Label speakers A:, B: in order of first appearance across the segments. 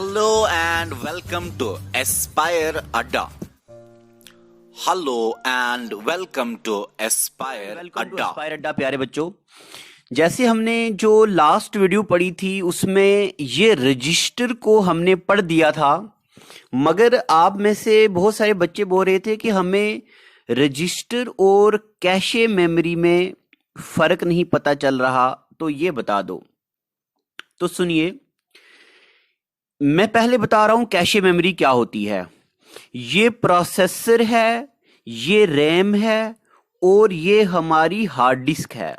A: Hello and welcome to Aspire Adda. Hello and welcome to Aspire Adda.
B: Aspire अड्डा प्यारे बच्चों, जैसे हमने जो लास्ट वीडियो पढ़ी थी उसमें ये रजिस्टर को हमने पढ़ दिया था, मगर आप में से बहुत सारे बच्चे बोल रहे थे कि हमें रजिस्टर और कैशे मेमोरी में फर्क नहीं पता चल रहा, तो ये बता दो। तो सुनिए, मैं पहले बता रहा हूं कैशे मेमोरी क्या होती है। ये प्रोसेसर है, ये रैम है और ये हमारी हार्ड डिस्क है।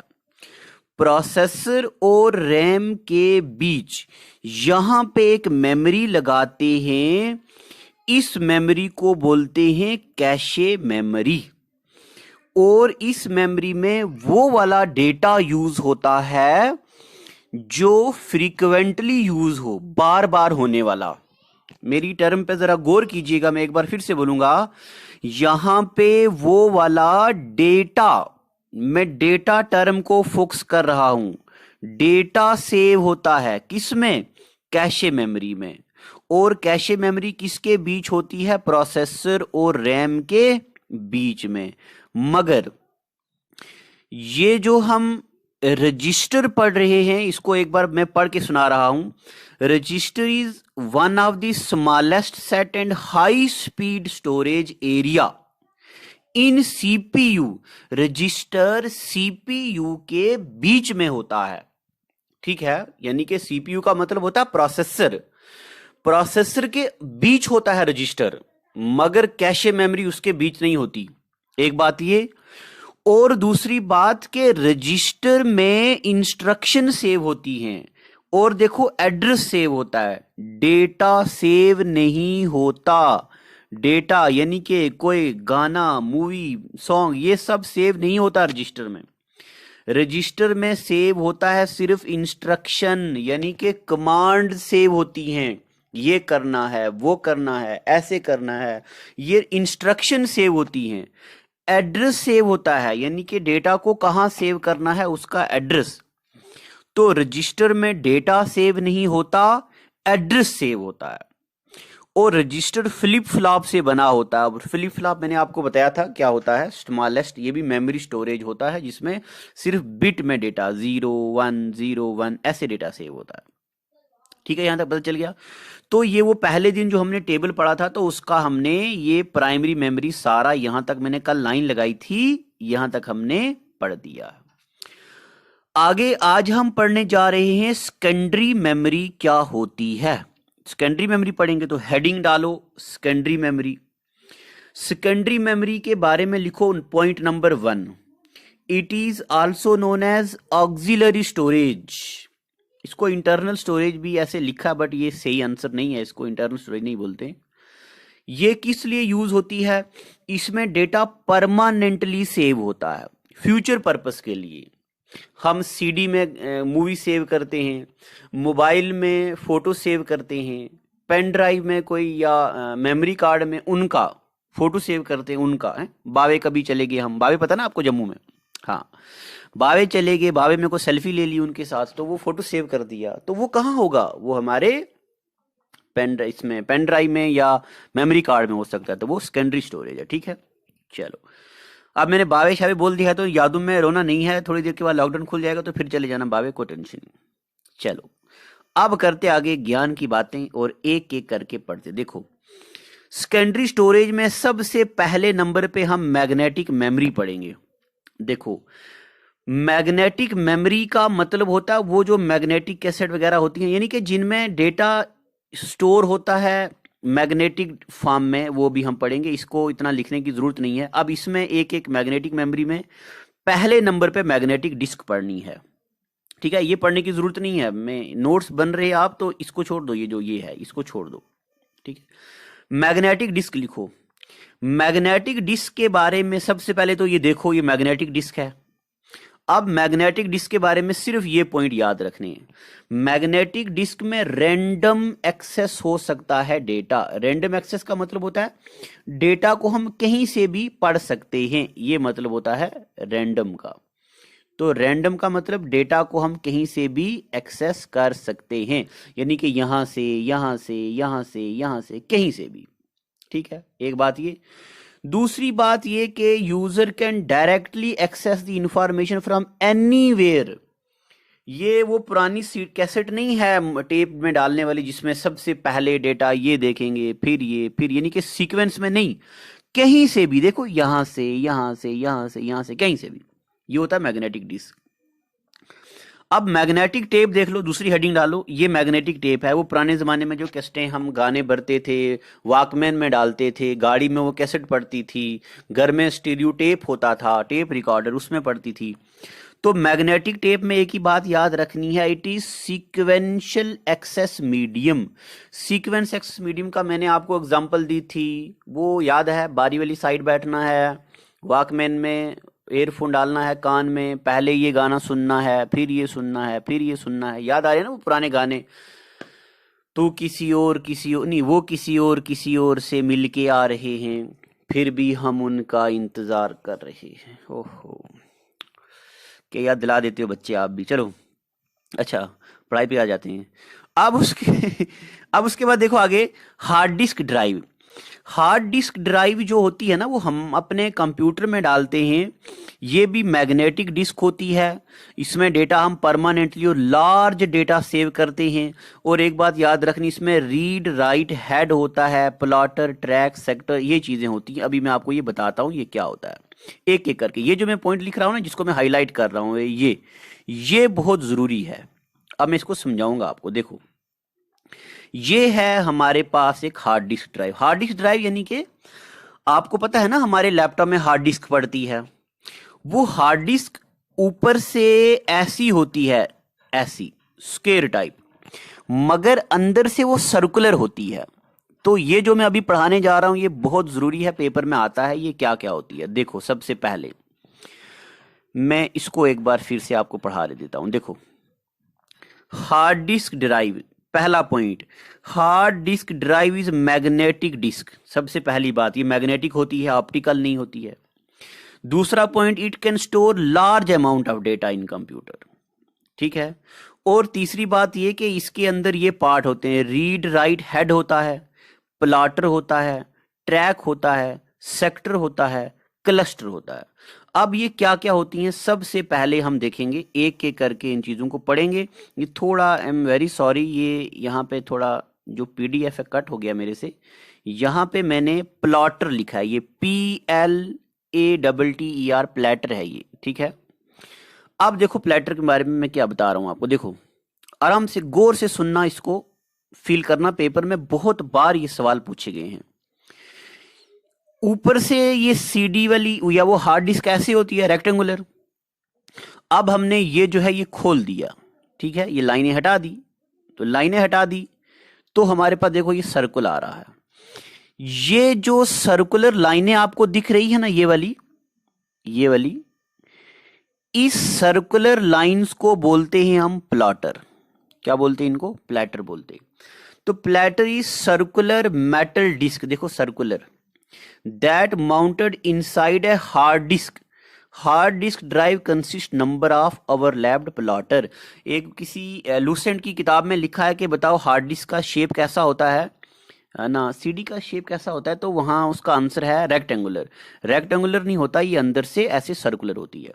B: प्रोसेसर और रैम के बीच यहां पे एक मेमोरी लगाते हैं, इस मेमोरी को बोलते हैं कैशे मेमोरी। और इस मेमोरी में वो वाला डेटा यूज होता है जो फ्रीक्वेंटली यूज हो, बार बार होने वाला। मेरी टर्म पे जरा गौर कीजिएगा, मैं एक बार फिर से बोलूंगा। यहां पे वो वाला डेटा, मैं डेटा टर्म को फोकस कर रहा हूं, डेटा सेव होता है किसमें? कैशे मेमोरी में। और कैशे मेमोरी किसके बीच होती है? प्रोसेसर और रैम के बीच में। मगर ये जो हम रजिस्टर पढ़ रहे हैं, इसको एक बार मैं पढ़ के सुना रहा हूं। Register is one of the smallest set and high speed storage area in CPU. Register CPU के बीच में होता है, ठीक है। यानी कि सीपीयू का मतलब होता है प्रोसेसर, प्रोसेसर के बीच होता है रजिस्टर, मगर कैशे मेमोरी उसके बीच नहीं होती। एक बात ये, और दूसरी बात के रजिस्टर में इंस्ट्रक्शन सेव होती हैं और देखो एड्रेस सेव होता है, डेटा सेव नहीं होता। डेटा यानी कि कोई गाना, मूवी, सॉन्ग, ये सब सेव नहीं होता रजिस्टर में। रजिस्टर में सेव होता है सिर्फ इंस्ट्रक्शन, यानी कि कमांड सेव होती हैं। ये करना है, वो करना है, ऐसे करना है, ये इंस्ट्रक्शन सेव होती हैं। एड्रेस सेव होता है, यानी कि डेटा को कहां सेव करना है उसका एड्रेस। तो रजिस्टर में डेटा सेव नहीं होता, एड्रेस सेव होता है। और रजिस्टर फ्लिप फ्लॉप से बना होता है। और फ्लिप फ्लॉप मैंने आपको बताया था क्या होता है, स्मॉलेस्ट। ये भी मेमोरी स्टोरेज होता है जिसमें सिर्फ बिट में डेटा 0101 ऐसे डेटा सेव होता है, ठीक है। यहां तक पता चल गया। तो ये वो पहले दिन जो हमने टेबल पढ़ा था, तो उसका हमने ये प्राइमरी मेमोरी सारा, यहां तक मैंने कल लाइन लगाई थी, यहां तक हमने पढ़ दिया। आगे आज हम पढ़ने जा रहे हैं सेकेंडरी मेमोरी क्या होती है। सेकेंडरी मेमोरी पढ़ेंगे तो हेडिंग डालो सेकेंडरी मेमोरी। सेकेंडरी मेमोरी के बारे में लिखो point number 1, it is also known as auxiliary storage. इसको इंटरनल स्टोरेज भी ऐसे लिखा, बट ये सही आंसर नहीं है, इसको इंटरनल स्टोरेज नहीं बोलते। ये किस लिए यूज होती है? इसमें डेटा परमानेंटली सेव होता है, फ्यूचर पर्पस के लिए। हम सीडी में मूवी सेव करते हैं, मोबाइल में फोटो सेव करते हैं, पेन ड्राइव में कोई या मेमोरी कार्ड में उनका फोटो सेव करते हैं, उनका है। बावे कभी चले गए हम, बावे पता ना आपको, जम्मू में, हाँ, बावे चले गए, बावे में को सेल्फी ले ली उनके साथ, तो वो फोटो सेव कर दिया, तो वो कहाँ होगा? वो हमारे पेन ड्राइव में या मेमोरी कार्ड में हो सकता है, तो वो सेकेंडरी स्टोरेज है, ठीक है। चलो, अब मैंने बावे शावे बोल दिया है, तो यादों में रोना नहीं है, थोड़ी देर के बाद लॉकडाउन खुल जाएगा तो फिर चले जाना बावे, को टेंशन नहीं। चलो, अब करते आगे ज्ञान की बातें और एक एक करके पढ़ते। देखो, सेकेंडरी स्टोरेज में सबसे पहले नंबर पे हम मैग्नेटिक मेमोरी पढ़ेंगे। देखो, मैग्नेटिक मेमोरी का मतलब होता है वो जो मैग्नेटिक कैसेट वगैरह होती हैं, यानी कि जिनमें डेटा स्टोर होता है मैग्नेटिक फॉर्म में, वो भी हम पढ़ेंगे। इसको इतना लिखने की जरूरत नहीं है। अब इसमें एक एक मैग्नेटिक मेमोरी में पहले नंबर पे मैग्नेटिक डिस्क पढ़नी है, ठीक है। ये पढ़ने की जरूरत नहीं है, मैं नोट्स बन रहे हैं आप, तो इसको छोड़ दो, ये जो ये है इसको छोड़ दो, ठीक है। मैग्नेटिक डिस्क लिखो। मैग्नेटिक डिस्क के बारे में सबसे पहले तो ये देखो, ये मैग्नेटिक डिस्क है। अब मैग्नेटिक डिस्क के बारे में सिर्फ ये पॉइंट याद रखने हैं, मैग्नेटिक डिस्क में रैंडम एक्सेस हो सकता है डेटा। रैंडम एक्सेस का मतलब होता है डेटा को हम कहीं से भी पढ़ सकते हैं, ये मतलब होता है रैंडम का। तो रैंडम का मतलब डेटा को हम कहीं से भी एक्सेस कर सकते हैं, यानी कि यहां से, यहां से, यहां से, यहां से, कहीं से भी। ठीक है, एक बात ये। दूसरी बात ये कि user can directly access the information from anywhere. ये वो पुरानी सीट कैसेट नहीं है टेप में डालने वाली जिसमें सबसे पहले डेटा ये देखेंगे, फिर ये, फिर, यानी कि सीक्वेंस में नहीं, कहीं से भी देखो, यहां से, यहां से, यहां से, यहां से, कहीं से भी। ये होता है मैग्नेटिक डिस्क। अब मैग्नेटिक टेप देख लो, दूसरी हेडिंग डालो, ये मैग्नेटिक टेप है। वो पुराने जमाने में जो कैसेटें हम गाने भरते थे, वॉकमैन में डालते थे, गाड़ी में वो कैसेट पड़ती थी, घर में स्टीरियो टेप होता था, टेप रिकॉर्डर, उसमें पड़ती थी। तो मैग्नेटिक टेप में एक ही बात याद रखनी है, it is sequential access medium. Sequence access medium का मैंने आपको एग्जांपल दी थी, वो याद है? बारी वाली साइड बैठना है, वॉकमैन में एयरफोन डालना है कान में, पहले ये गाना सुनना है, फिर ये सुनना है, फिर ये सुनना है। याद आ रहे हैं ना वो पुराने गाने? तो किसी और नहीं, वो किसी और से मिलके आ रहे हैं, फिर भी हम उनका इंतजार कर रहे हैं। ओहो, क्या याद दिला देते हो बच्चे आप भी। चलो अच्छा, पढ़ाई पे आ जाते हैं। अब उसके अब उसके बाद देखो आगे, hard disk drive. Hard disk drive जो होती है ना, वो हम अपने कंप्यूटर में डालते हैं। ये भी मैग्नेटिक डिस्क होती है। इसमें डेटा हम परमानेंटली और लार्ज डेटा सेव करते हैं। और एक बात याद रखनी, इसमें रीड राइट हेड होता है, प्लॉटर, ट्रैक, सेक्टर, ये चीजें होती हैं। अभी मैं आपको ये बताता हूँ ये क्या होता है एक एक करके। ये जो मैं पॉइंट लिख रहा हूँ ना, जिसको मैं हाईलाइट कर रहा हूँ, ये बहुत जरूरी है। अब मैं इसको समझाऊंगा आपको। देखो, ये है हमारे पास एक hard disk drive. Hard disk drive यानी कि आपको पता है ना, हमारे लैपटॉप में हार्ड डिस्क पड़ती है। वो हार्ड डिस्क ऊपर से ऐसी होती है, ऐसी स्क्वायर टाइप, मगर अंदर से वो सर्कुलर होती है। तो ये जो मैं अभी पढ़ाने जा रहा हूं, ये बहुत जरूरी है, पेपर में आता है। ये क्या क्या होती है देखो। सबसे पहले मैं इसको एक बार फिर से आपको पढ़ा देता हूं। देखो, हार्ड डिस्क ड्राइव, पहला point, hard disk drive is magnetic disk. सबसे पहली बात, ये मैग्नेटिक होती है, ऑप्टिकल नहीं होती है। दूसरा point, it can store large amount of data in computer. ठीक है। और तीसरी बात ये कि इसके अंदर ये पार्ट होते हैं, रीड राइट हेड होता है, प्लॉटर होता है, ट्रैक होता है, सेक्टर होता है, क्लस्टर होता है। अब ये क्या क्या होती हैं, सबसे पहले हम देखेंगे, एक एक करके इन चीजों को पढ़ेंगे। ये थोड़ा, आई एम वेरी सॉरी, ये यहाँ पे थोड़ा जो पीडीएफ है कट हो गया मेरे से। यहाँ पे मैंने प्लॉटर लिखा है, ये PLATTER, प्लैटर है ये। ठीक है। अब देखो प्लैटर के बारे में मैं क्या बता रहा हूं आपको। देखो, आराम से गौर से सुनना, इसको फील करना। पेपर में बहुत बार ये सवाल पूछे गए हैं। ऊपर से ये सीडी वाली या वो हार्ड डिस्क ऐसी होती है, रेक्टेंगुलर। अब हमने ये जो है ये खोल दिया, ठीक है, ये लाइनें हटा दी। तो लाइनें हटा दी तो हमारे पास देखो ये सर्कुल आ रहा है। ये जो सर्कुलर लाइनें आपको दिख रही है ना, ये वाली, इस सर्कुलर लाइंस को बोलते हैं हम प्लॉटर। क्या बोलते हैं इनको? प्लैटर बोलते हैं। तो platter is circular metal disk, देखो circular, that mounted inside a hard disk. Hard disk drive consist number of overlapped plotter. एक किसी लूसेंट की किताब में लिखा है कि बताओ हार्ड डिस्क का शेप कैसा होता है ना, सीडी का शेप कैसा होता है, तो वहां उसका आंसर है रेक्टेंगुलर। रेक्टेंगुलर नहीं होता, ये अंदर से ऐसे सर्कुलर होती है।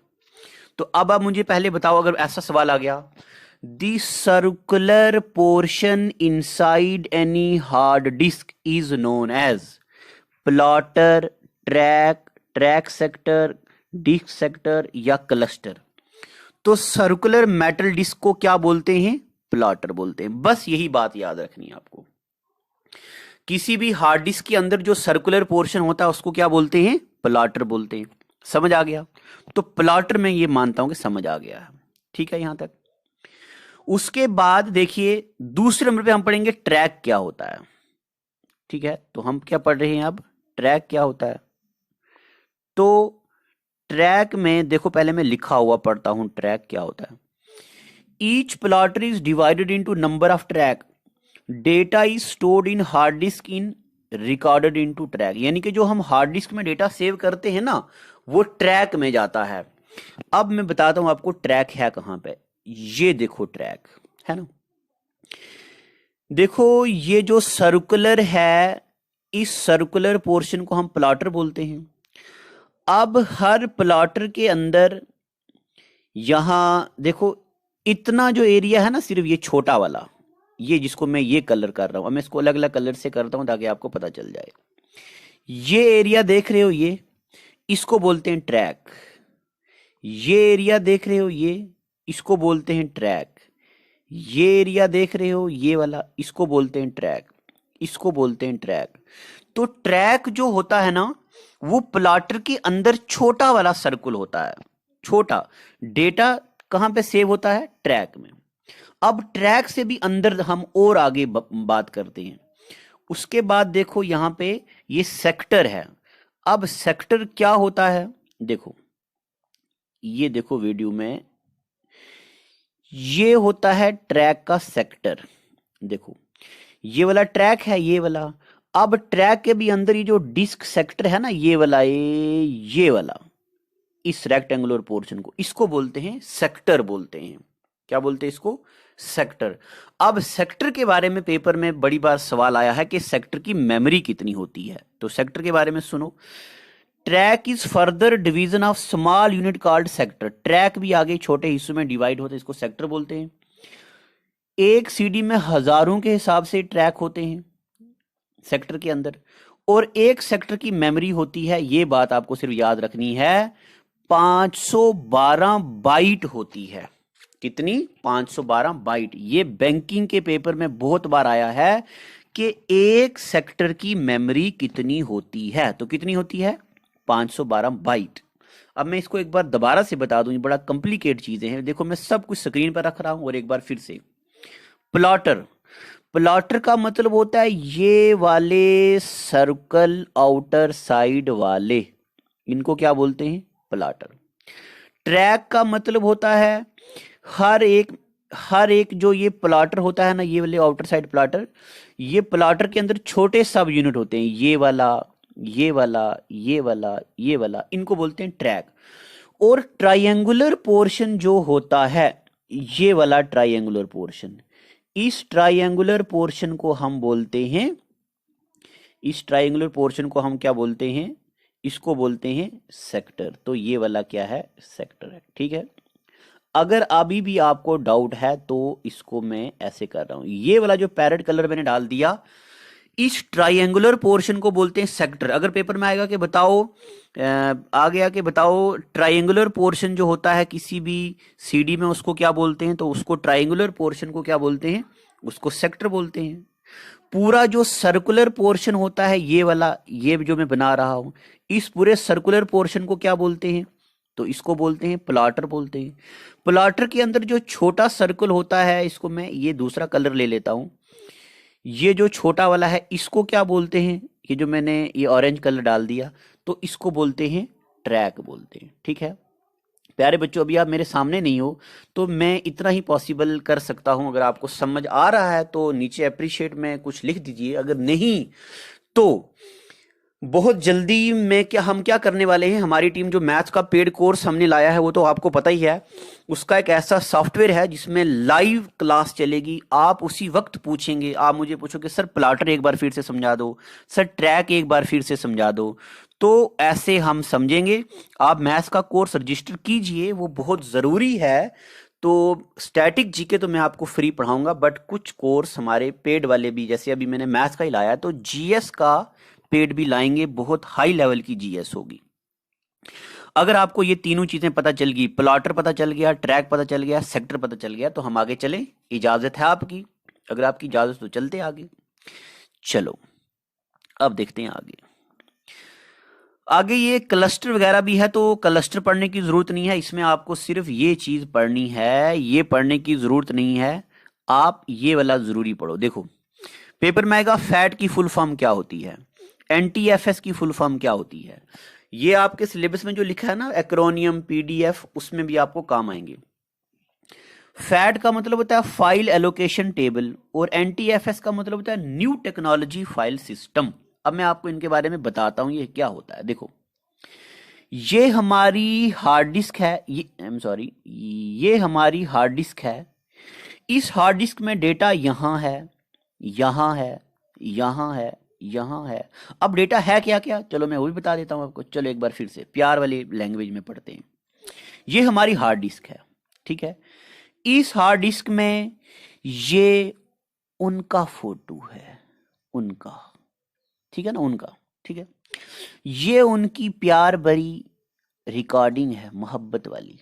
B: तो अब आप मुझे पहले बताओ, अगर ऐसा सवाल आ गया, the circular portion inside any hard disc is known as platter, track sector, disc sector या क्लस्टर। तो सर्कुलर मेटल डिस्क को क्या बोलते हैं? प्लॉटर बोलते हैं। बस यही बात याद रखनी है आपको। किसी भी हार्ड डिस्क के अंदर जो सर्कुलर पोर्शन होता है उसको क्या बोलते हैं? प्लॉटर बोलते हैं। समझ आ गया? तो प्लॉटर में ये मानता हूं कि समझ आ गया है। ठीक है यहां तक। उसके बाद देखिए, दूसरे नंबर पे हम पढ़ेंगे ट्रैक क्या होता है। ठीक है, तो हम क्या पढ़ रहे हैं अब? ट्रैक क्या होता है। तो ट्रैक में देखो, पहले मैं लिखा हुआ पढ़ता हूं, ट्रैक क्या होता है। Each plotter is divided into number of track, data is stored in hard disk in recorded into track. यानी कि जो हम हार्ड डिस्क में डेटा सेव करते हैं ना, वो ट्रैक में जाता है। अब मैं बताता हूं आपको ट्रैक है कहां पे। ये देखो ट्रैक है ना, देखो ये जो सर्कुलर है, इस सर्कुलर पोर्शन को हम प्लॉटर बोलते हैं। अब हर प्लॉटर के अंदर यहां देखो इतना जो एरिया है ना, सिर्फ ये छोटा वाला, ये जिसको मैं ये कलर कर रहा हूं, अब मैं इसको अलग अलग कलर से करता हूं ताकि आपको पता चल जाए। ये एरिया देख रहे हो, ये इसको बोलते हैं ट्रैक। ये एरिया देख रहे हो, ये इसको बोलते हैं ट्रैक। ये एरिया देख रहे हो, ये वाला, इसको बोलते हैं ट्रैक, इसको बोलते हैं ट्रैक। तो ट्रैक जो होता है ना, वो प्लॉटर के अंदर छोटा वाला सर्कुल होता है, छोटा। डेटा कहां पे सेव होता है? ट्रैक में। अब ट्रैक से भी अंदर हम और आगे बात करते हैं। उसके बाद देखो यहां पे ये सेक्टर है। अब सेक्टर क्या होता है? देखो, ये देखो वीडियो में, ये होता है ट्रैक का सेक्टर। देखो ये वाला ट्रैक है, ये वाला। अब ट्रैक के भी अंदर ये जो डिस्क सेक्टर है ना, ये वाला, ये वाला, इस रेक्टेंगुलर पोर्शन को, इसको बोलते हैं सेक्टर बोलते हैं। क्या बोलते हैं इसको? सेक्टर। अब सेक्टर के बारे में पेपर में बड़ी बार सवाल आया है कि सेक्टर की मेमोरी कितनी होती है। तो सेक्टर के बारे में सुनो, track is further division of small unit called sector. Track भी आगे छोटे हिस्सों में डिवाइड होते हैं, इसको सेक्टर बोलते हैं। एक सीडी में हजारों के हिसाब से ट्रैक होते हैं सेक्टर के अंदर, और एक सेक्टर की मेमोरी होती है, ये बात आपको सिर्फ याद रखनी है, 512 बाइट होती है। कितनी? 512 बाइट। ये बैंकिंग के पेपर में बहुत बार आया है कि एक सेक्टर की मेमोरी कितनी होती है। तो कितनी होती है? 512 बाइट। अब मैं इसको एक बार दोबारा से बता दूं, ये बड़ा कॉम्प्लिकेट चीजें हैं। देखो मैं सब कुछ स्क्रीन पर रख रहा हूं, और एक बार फिर से, प्लॉटर। प्लॉटर का मतलब होता है ये वाले सर्कल आउटर साइड वाले, इनको क्या बोलते हैं? प्लॉटर। ट्रैक का मतलब होता है हर एक जो ये प्लॉटर होता है ना, ये वाले आउटर साइड प्लॉटर, ये प्लॉटर के अंदर छोटे सब यूनिट होते हैं, ये वाला, ये वाला, ये वाला, ये वाला, इनको बोलते हैं ट्रैक। और ट्रायंगुलर पोर्शन जो होता है, ये वाला ट्रायंगुलर पोर्शन, इस ट्रायंगुलर पोर्शन को हम बोलते हैं, इस ट्रायंगुलर पोर्शन को हम क्या बोलते हैं? इसको बोलते हैं सेक्टर। तो ये वाला क्या है? सेक्टर है। ठीक है, अगर अभी भी आपको डाउट है तो इसको मैं ऐसे कर रहा हूं, ये वाला जो पैरेट कलर मैंने डाल दिया, इस ट्रायंगुलर पोर्शन को बोलते हैं सेक्टर। अगर पेपर में आएगा कि बताओ, आ गया कि बताओ ट्रायंगुलर पोर्शन जो होता है किसी भी सीडी में, उसको क्या बोलते हैं? तो उसको ट्रायंगुलर पोर्शन को क्या बोलते हैं? उसको सेक्टर बोलते हैं। पूरा जो सर्कुलर पोर्शन होता है, ये वाला, ये जो मैं बना रहा हूं, इस पूरे सर्कुलर पोर्शन को क्या बोलते हैं? तो इसको बोलते हैं प्लॉटर बोलते हैं। प्लॉटर के अंदर जो छोटा सर्कल होता है, इसको मैं ये दूसरा कलर ले लेता हूं, ये जो छोटा वाला है इसको क्या बोलते हैं? ये जो मैंने ये ऑरेंज कलर डाल दिया, तो इसको बोलते हैं ट्रैक बोलते हैं। ठीक है प्यारे बच्चों, अभी आप मेरे सामने नहीं हो तो मैं इतना ही पॉसिबल कर सकता हूं। अगर आपको समझ आ रहा है तो नीचे अप्रिशिएट में कुछ लिख दीजिए, अगर नहीं तो बहुत जल्दी में हम क्या करने वाले हैं, हमारी टीम जो मैथ्स का पेड कोर्स हमने लाया है वो तो आपको पता ही है, उसका एक ऐसा सॉफ्टवेयर है जिसमें लाइव क्लास चलेगी। आप उसी वक्त पूछेंगे, आप मुझे पूछोगे सर प्लॉटर एक बार फिर से समझा दो, सर ट्रैक एक बार फिर से समझा दो, तो ऐसे हम समझेंगे। आप मैथ्स का कोर्स रजिस्टर कीजिए, वो बहुत ज़रूरी है। तो स्टैटिक जीके तो मैं आपको फ्री पढ़ाऊंगा, बट कुछ कोर्स हमारे पेड वाले भी, जैसे अभी मैंने मैथ्स का ही लाया है, तो जीएस का पेड भी लाएंगे, बहुत हाई लेवल की जीएस होगी। अगर आपको ये तीनों चीजें पता चल गई, प्लॉटर पता चल गया, ट्रैक पता चल गया, सेक्टर पता चल गया, तो हम आगे चलें। इजाजत है आपकी? अगर आपकी इजाजत तो चलते आगे। चलो अब देखते हैं आगे। आगे ये क्लस्टर वगैरह भी है, तो क्लस्टर पढ़ने की जरूरत नहीं है, इसमें आपको सिर्फ ये चीज पढ़नी है, ये पढ़ने की जरूरत नहीं है, आप ये वाला जरूरी पढ़ो। देखो पेपर में आएगा फैट की फुल फॉर्म क्या होती है, एनटीएफएस की फुल फॉर्म क्या होती है, ये आपके सिलेबस में जो लिखा है ना एक्रोनियम पीडीएफ, उसमें भी आपको काम आएंगे। फैट का मतलब होता है फाइल एलोकेशन टेबल, और एनटीएफएस का मतलब होता है न्यू टेक्नोलॉजी फाइल सिस्टम। अब मैं आपको इनके बारे में बताता हूं ये क्या होता है। देखो ये हमारी हार्ड डिस्क है, ये आई एम सॉरी, ये हमारी हार्ड डिस्क है। इस हार्ड डिस्क में डेटा यहाँ है, यहाँ है, यहाँ है, यहाँ है। अब डेटा है क्या क्या, चलो मैं वो भी बता देता हूँ आपको। चलो एक बार फिर से प्यार वाली लैंग्वेज में पढ़ते हैं। ये हमारी हार्ड डिस्क है, ठीक है। इस हार्ड डिस्क में ये उनका फोटो है, उनका, ठीक है ना, उनका, ठीक है। ये उनकी प्यार भरी रिकॉर्डिंग है, मोहब्बत वाली।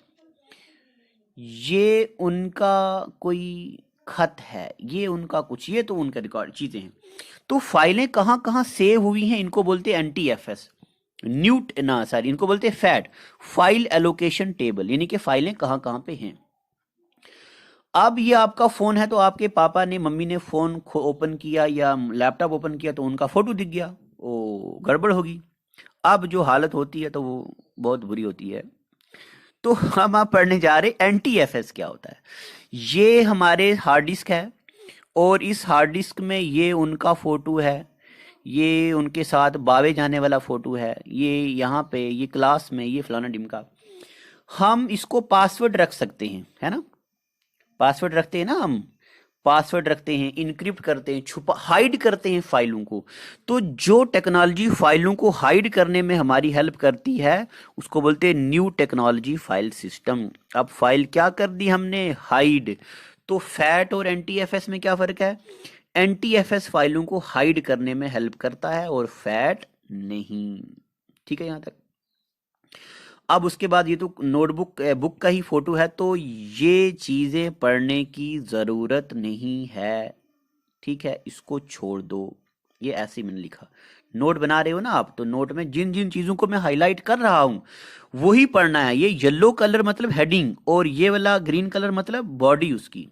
B: ये उनका कोई खत है, ये उनका कुछ, ये तो उनका रिकॉर्ड चीजें हैं। तो फाइलें कहाँ कहाँ सेव हुई हैं, इनको बोलते हैं NTFS, न्यूट ना सॉरी, इनको बोलते हैं फैट, फाइल एलोकेशन टेबल, यानी कि फाइलें कहाँ कहाँ पे हैं। अब ये आपका फोन है, तो आपके पापा ने, मम्मी ने फोन ओपन किया या लैपटॉप ओपन किया तो उनका फोटो दिख गया, ओ गड़बड़ होगी। अब जो हालत होती है तो वो बहुत बुरी होती है। तो हम आप पढ़ने जा रहे NTFS क्या होता है। ये हमारे हार्ड डिस्क है और इस हार्ड डिस्क में ये उनका फोटो है, ये उनके साथ बावे जाने वाला फोटो है, ये यहाँ पे, ये क्लास में, ये फलाना डिमका। हम इसको पासवर्ड रख सकते हैं, है ना, पासवर्ड रखते हैं ना, हम पासवर्ड रखते हैं, इनक्रिप्ट करते हैं, छुपा हाइड करते हैं फाइलों को। तो जो टेक्नोलॉजी फाइलों को हाइड करने में हमारी हेल्प करती है उसको बोलते हैं न्यू टेक्नोलॉजी फाइल सिस्टम। अब फाइल क्या कर दी हमने, हाइड। तो फैट और NTFS में क्या फर्क है, NTFS फाइलों को हाइड करने में हेल्प करता है और फैट नहीं, ठीक है यहां तक। अब उसके बाद ये तो नोटबुक बुक का ही फोटो है, तो ये चीजें पढ़ने की जरूरत नहीं है, ठीक है, इसको छोड़ दो। ये ऐसे मैंने लिखा, नोट बना रहे हो ना आप, तो नोट में जिन जिन चीजों को मैं हाईलाइट कर रहा हूं वही पढ़ना है। ये येलो कलर मतलब हेडिंग और ये वाला ग्रीन कलर मतलब बॉडी उसकी।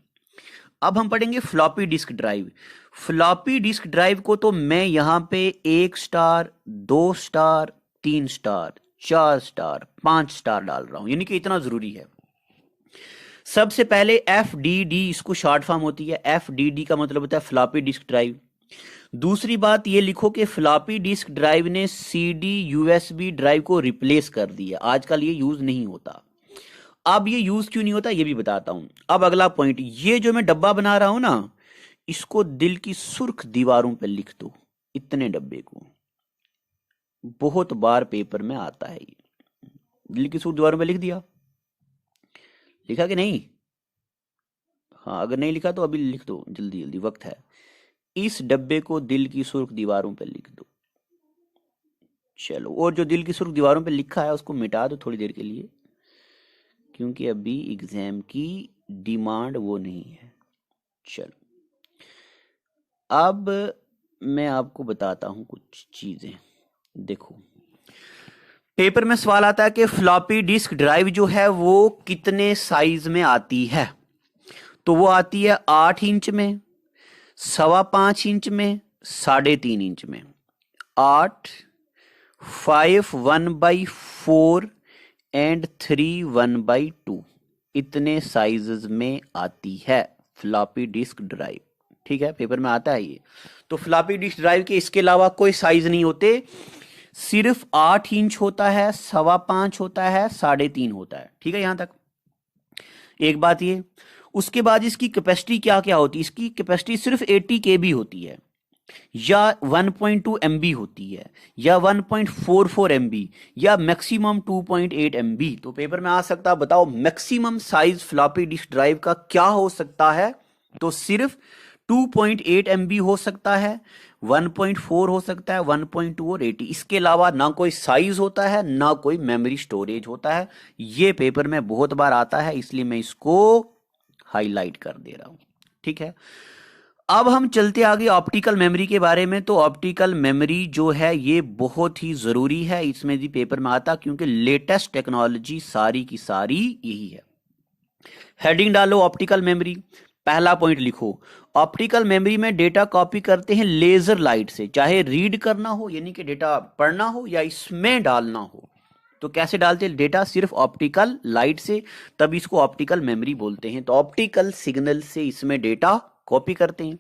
B: अब हम पढ़ेंगे floppy disk drive. Floppy disk drive को तो मैं यहाँ पे 1 star, 2 star, 3 star, 4 star, 5 star डाल रहा हूं, यानी कि इतना जरूरी है। सबसे पहले FDD, इसको शॉर्ट फॉर्म होती है, FDD का मतलब होता है फ्लॉपी डिस्क ड्राइव। दूसरी बात ये लिखो कि फ्लॉपी डिस्क ड्राइव ने CD USB ड्राइव को रिप्लेस कर दिया, आजकल ये यूज नहीं होता। अब ये यूज क्यों नहीं होता ये भी बताता हूं। अब अगला पॉइंट, ये जो मैं डब्बा बना रहा हूं ना, इसको दिल की सुर्ख दीवारों पे लिख दो, इतने डब्बे को। बहुत बार पेपर में आता है ये, दिल की सुर्ख दीवारों पे लिख दिया, लिखा कि नहीं? हाँ, अगर नहीं लिखा तो अभी लिख दो, जल्दी जल्दी, वक्त है। इस डब्बे को दिल की सुर्ख दीवारों पे लिख दो। चलो, और जो दिल की सुर्ख दीवारों पे लिखा है उसको मिटा दो थोड़ी देर के लिए, क्योंकि अभी एग्जाम की डिमांड वो नहीं है। चलो, अब मैं आपको बताता हूं कुछ चीजें। देखो, पेपर में सवाल आता है कि फ्लॉपी डिस्क ड्राइव जो है वो कितने साइज में आती है। तो वो आती है 8 इंच में, 5.25 इंच में, 3.5 इंच में। 8, 5 1/4 एंड 3 1/2, इतने साइजेस में आती है फ्लॉपी डिस्क ड्राइव, ठीक है, पेपर में आता है ये। तो फ्लॉपी डिस्क ड्राइव के इसके अलावा कोई साइज नहीं होते, सिर्फ 8 इंच होता है, 5.25 होता है, 3.5 होता है, ठीक है यहां तक। एक बात ये, उसके बाद इसकी कैपेसिटी क्या क्या होती है, इसकी कैपेसिटी सिर्फ 80 KB होती है, या 1.2 MB होती है, या 1.44 MB, या मैक्सिमम 2.8 MB। तो पेपर में आ सकता है, बताओ maximum size floppy disk drive का क्या हो सकता है। तो सिर्फ 2.8 MB हो सकता है, 1.4 हो सकता है, 1.2 और 80। इसके अलावा ना कोई साइज होता है, ना कोई मेमोरी स्टोरेज होता है। ये पेपर में बहुत बार आता है, इसलिए मैं इसको हाईलाइट कर दे रहा हूं, ठीक है। अब हम चलते आगे ऑप्टिकल मेमोरी के बारे में। तो ऑप्टिकल मेमोरी जो है ये बहुत ही जरूरी है, इसमें भी पेपर में आता, क्योंकि लेटेस्ट टेक्नोलॉजी सारी की सारी यही है। हेडिंग डालो ऑप्टिकल मेमोरी, पहला पॉइंट लिखो, ऑप्टिकल मेमोरी में डेटा कॉपी करते हैं लेजर लाइट से, चाहे रीड करना हो यानी कि डेटा पढ़ना हो, या इसमें डालना हो। तो कैसे डालते हैं डेटा, सिर्फ ऑप्टिकल लाइट से, तब इसको ऑप्टिकल मेमोरी बोलते हैं। तो ऑप्टिकल सिग्नल से इसमें डेटा कॉपी करते हैं।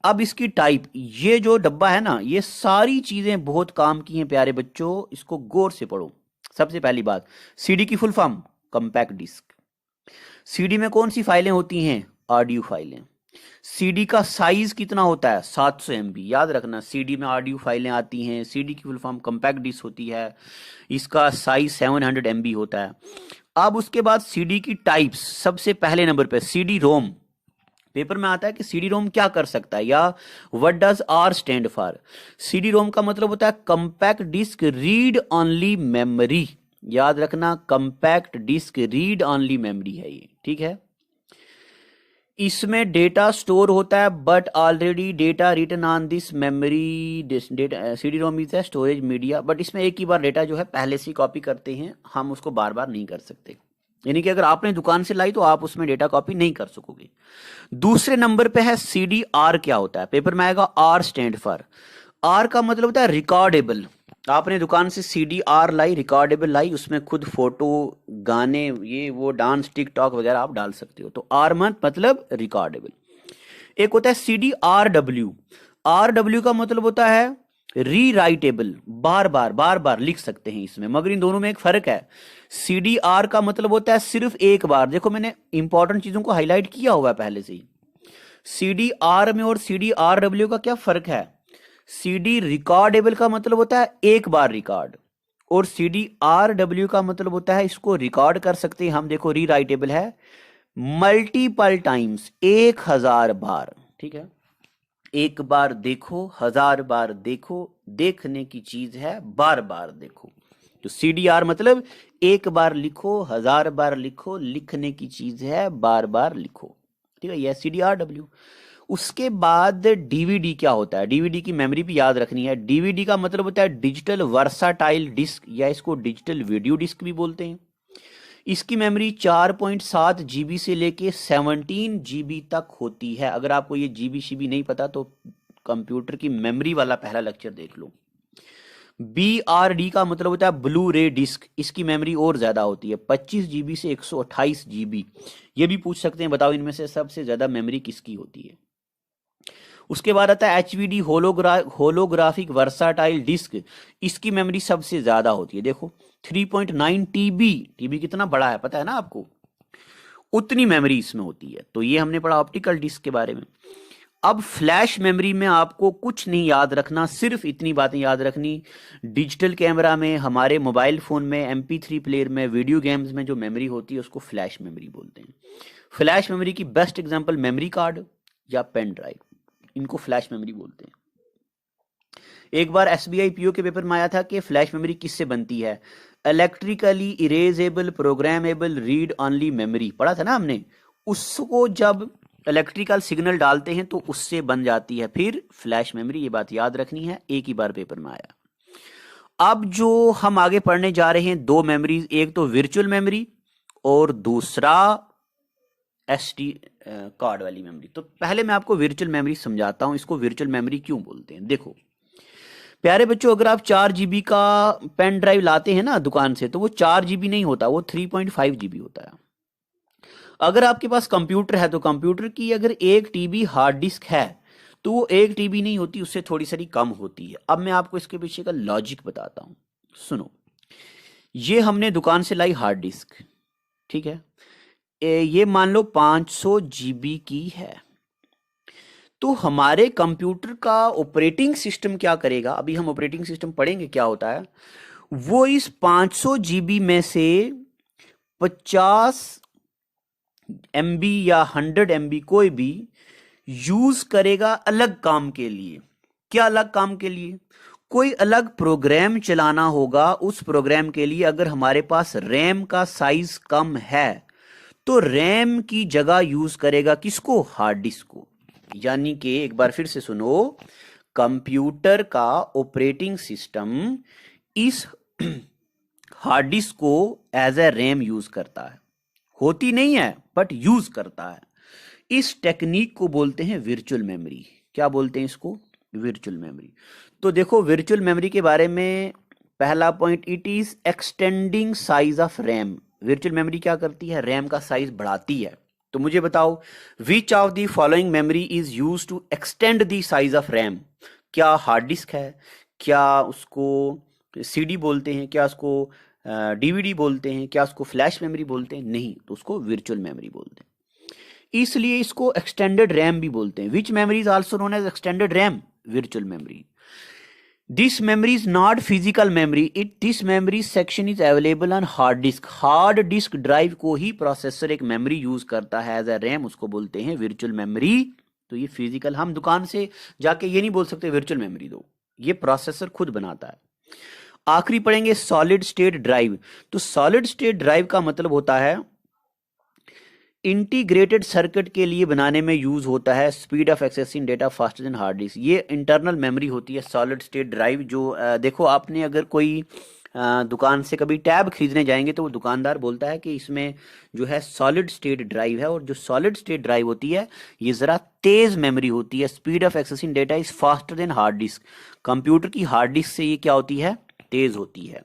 B: अब इसकी टाइप, ये जो डब्बा है ना, ये सारी चीजें बहुत काम की हैं प्यारे बच्चों, इसको गौर से पढ़ो, सबसे पहली बात, सीडी की full form compact disc. CD में कौन सी फाइलें होती हैं? ऑडियो फाइलें। सीडी का साइज कितना होता है? 700 MB। याद रखना, सीडी में ऑडियो फाइलें आती हैं, सीडी की फुल फॉर्म कॉम्पैक्ट डिस्क होती है, इसका साइज 700 MB होता है। अब उसके बाद सीडी की टाइप्स, सबसे पहले नंबर पे सीडी रोम। पेपर में आता है कि सीडी रोम क्या कर सकता है, या what does R stand for. CD ROM का मतलब होता है compact disc read only memory. याद रखना, compact disc read only memory है ये, ठीक है। इसमें डेटा स्टोर होता है, but already data written on this memory. Data CD ROM is है स्टोरेज मीडिया, बट इसमें एक ही बार डेटा जो है पहले से कॉपी करते हैं, हम उसको बार बार नहीं कर सकते। यानी कि अगर आपने दुकान से लाई तो आप उसमें डेटा कॉपी नहीं कर सकोगे। दूसरे नंबर पे है सीडी आर। क्या होता है? पेपर में आएगा आर स्टैंड फॉर। आर का मतलब होता है रिकॉर्डेबल। आपने दुकान से सीडी आर लाई, रिकॉर्डेबल लाई, उसमें खुद फोटो, गाने, ये वो डांस, टिकटॉक वगैरह आप डाल सकते हो, तो आर मतलब रिकॉर्डेबल। एक होता है CD R W. R W का मतलब होता है री राइटेबल, बार बार लिख सकते हैं इसमें, मगर इन दोनों में एक फर्क है। सीडी आर का मतलब होता है सिर्फ एक बार। देखो मैंने इंपॉर्टेंट चीजों को हाईलाइट किया हुआ है पहले से ही। सीडी आर में और सीडी आर डब्ल्यू का क्या फर्क है? सीडी रिकॉर्डेबल का मतलब होता है एक बार रिकॉर्ड, और सीडी आर डब्ल्यू का मतलब होता है इसको रिकॉर्ड कर सकते हैं हम। देखो री राइटेबल है मल्टीपल टाइम्स, 1000 बार, ठीक है। एक बार देखो, 1000 बार देखो, देखने की चीज है, बार बार देखो। तो सीडीआर मतलब एक बार लिखो, 1000 बार लिखो, लिखने की चीज है, बार बार लिखो, ठीक है। यह सीडीआर डब्ल्यू। उसके बाद डीवीडी क्या होता है? डीवीडी की मेमोरी भी याद रखनी है। डीवीडी का मतलब होता है डिजिटल वर्साटाइल डिस्क, या इसको डिजिटल वीडियो डिस्क भी बोलते हैं। इसकी मेमोरी 4.7 GB से लेके 17 GB तक होती है। अगर आपको ये जीबी शीबी नहीं पता तो कंप्यूटर की मेमोरी वाला पहला लेक्चर देख लो। BRD का मतलब होता है ब्लू रे डिस्क। इसकी मेमोरी और ज्यादा होती है, 25 GB से 128 GB। ये भी पूछ सकते हैं, बताओ इनमें से सबसे ज्यादा मेमोरी किसकी होती है। उसके बाद आता है HVD होलोग्राफिक वर्साटाइल डिस्क। इसकी मेमोरी सबसे ज्यादा होती है, देखो 3.9 TB। TB कितना बड़ा है पता है ना आपको, उतनी मेमोरी इसमें होती है। तो ये हमने पढ़ा ऑप्टिकल डिस्क के बारे में। अब फ्लैश मेमोरी में आपको कुछ नहीं याद रखना, सिर्फ इतनी बातें याद रखनी। डिजिटल कैमरा में, हमारे मोबाइल फोन में, MP3 प्लेयर में, वीडियो गेम्स में जो मेमोरी होती है उसको फ्लैश मेमोरी बोलते हैं। फ्लैश मेमोरी की बेस्ट एग्जांपल मेमोरी कार्ड या पेन ड्राइव, इनको फ्लैश मेमोरी बोलते हैं। एक बार SBI PO के पेपर में आया था कि फ्लैश मेमोरी किससे बनती है? Electrically erasable programmable read only memory, पढ़ा था ना हमने। उसको जब इलेक्ट्रिकल सिग्नल डालते हैं तो उससे बन जाती है फिर फ्लैश मेमोरी। ये बात याद रखनी है, एक ही बार पेपर में आया। अब जो हम आगे पढ़ने जा रहे हैं, दो मेमोरीज, एक तो वर्चुअल मेमोरी और दूसरा SD कार्ड वाली मेमोरी। तो पहले मैं आपको वर्चुअल मेमोरी समझाता हूं, इसको वर्चुअल मेमोरी क्यों बोलते हैं। देखो प्यारे बच्चों, अगर आप 4 GB का पेन ड्राइव लाते हैं ना दुकान से, तो वो 4 GB नहीं होता, वो 3.5 GB होता है। अगर आपके पास कंप्यूटर है तो कंप्यूटर की अगर 1 TB हार्ड डिस्क है तो वो 1 TB नहीं होती, उससे थोड़ी सारी कम होती है। अब मैं आपको इसके पीछे का लॉजिक बताता हूं, सुनो। ये हमने दुकान से लाई हार्ड डिस्क, ठीक है। ये मान लो 500 GB की है। तो हमारे कंप्यूटर का ऑपरेटिंग सिस्टम क्या करेगा, अभी हम ऑपरेटिंग सिस्टम पढ़ेंगे क्या होता है। वो इस 500 GB में से 50 MB या 100 MB कोई भी यूज करेगा अलग काम के लिए। क्या अलग काम के लिए? कोई अलग प्रोग्राम चलाना होगा, उस प्रोग्राम के लिए अगर हमारे पास रैम का साइज कम है तो रैम की जगह यूज करेगा किसको? हार्ड डिस्क को। यानी कि एक बार फिर से सुनो, कंप्यूटर का ऑपरेटिंग सिस्टम इस हार्ड डिस्क को एज ए रैम यूज करता है, होती नहीं है बट यूज करता है। इस टेक्निक को बोलते हैं वर्चुअल मेमोरी। क्या बोलते हैं इसको? Virtual memory. तो देखो वर्चुअल मेमोरी के बारे में पहला point, it is extending size of RAM. Virtual memory क्या करती है? रैम का साइज बढ़ाती है। तो मुझे बताओ, which of the following memory is use to extend the size of RAM? क्या हार्ड डिस्क है? क्या उसको CD बोलते हैं? क्या उसको डीवीडी बोलते हैं, क्या उसको फ्लैश मेमोरी बोलते हैं? नहीं, तो उसको वर्चुअल मेमोरी बोलते हैं। इसलिए इसको एक्सटेंडेड रैम भी बोलते हैं। Which memory is also known as extended RAM? Virtual memory. This memory is not physical memory, this memory section is available on hard disk. Hard disk drive को ही processor एक मेमोरी यूज करता है as a RAM, उसको बोलते हैं virtual memory. तो ये फिजिकल, हम दुकान से जाके ये नहीं बोल सकते वर्चुअल मेमोरी दो, ये प्रोसेसर खुद बनाता है। आखिरी पढ़ेंगे सॉलिड स्टेट ड्राइव। तो सॉलिड स्टेट ड्राइव का मतलब होता है इंटीग्रेटेड सर्किट के लिए बनाने में यूज होता है, speed of accessing data faster than hard disk. ये इंटरनल मेमोरी होती है सॉलिड स्टेट ड्राइव। जो देखो, आपने अगर कोई दुकान से कभी टैब खरीदने जाएंगे तो वो दुकानदार बोलता है कि इसमें जो है सॉलिड स्टेट ड्राइव है, और जो सॉलिड स्टेट ड्राइव होती है ये जरा तेज मेमोरी होती है, speed of accessing data is faster than hard disk. Computer की हार्ड डिस्क से ये क्या होती है? तेज होती है।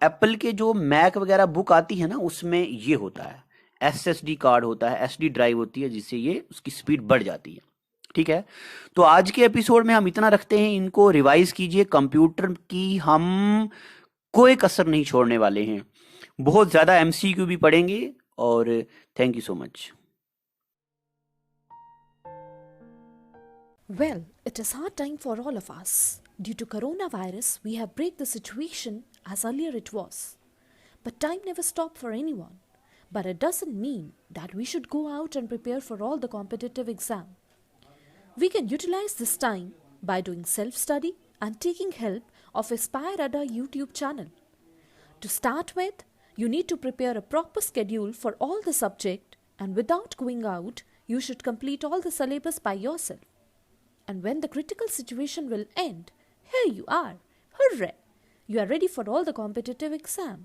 B: एप्पल के जो मैक वगैरह बुक आती है ना, उसमें ये होता है, एसएसडी कार्ड होता है, एसडी ड्राइव होती है, जिससे ये उसकी स्पीड बढ़ जाती है। ठीक है, तो आज के एपिसोड में हम इतना रखते हैं, इनको रिवाइज कीजिए। कंप्यूटर की हम कोई कसर नहीं छोड़ने वाले हैं, बहुत ज्यादा एमसीक्यू भी पढ़ेंगे। और thank you so much.
C: Well, it is hard time for all of us. Due to coronavirus, we have break the situation as earlier it was. But time never stopped for anyone. But it doesn't mean that we should go out and prepare for all the competitive exam. We can utilize this time by doing self-study and taking help of Aspire Ada YouTube channel. To start with, you need to prepare a proper schedule for all the subject, and without going out, you should complete all the syllabus by yourself. And when the critical situation will end, here you are. Hooray! You are ready for all the competitive exam.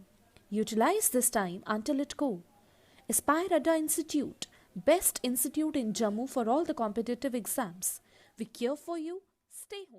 C: Utilize this time until it go. Aspire Ada Institute, best institute in Jammu for all the competitive exams. We care for you. Stay home.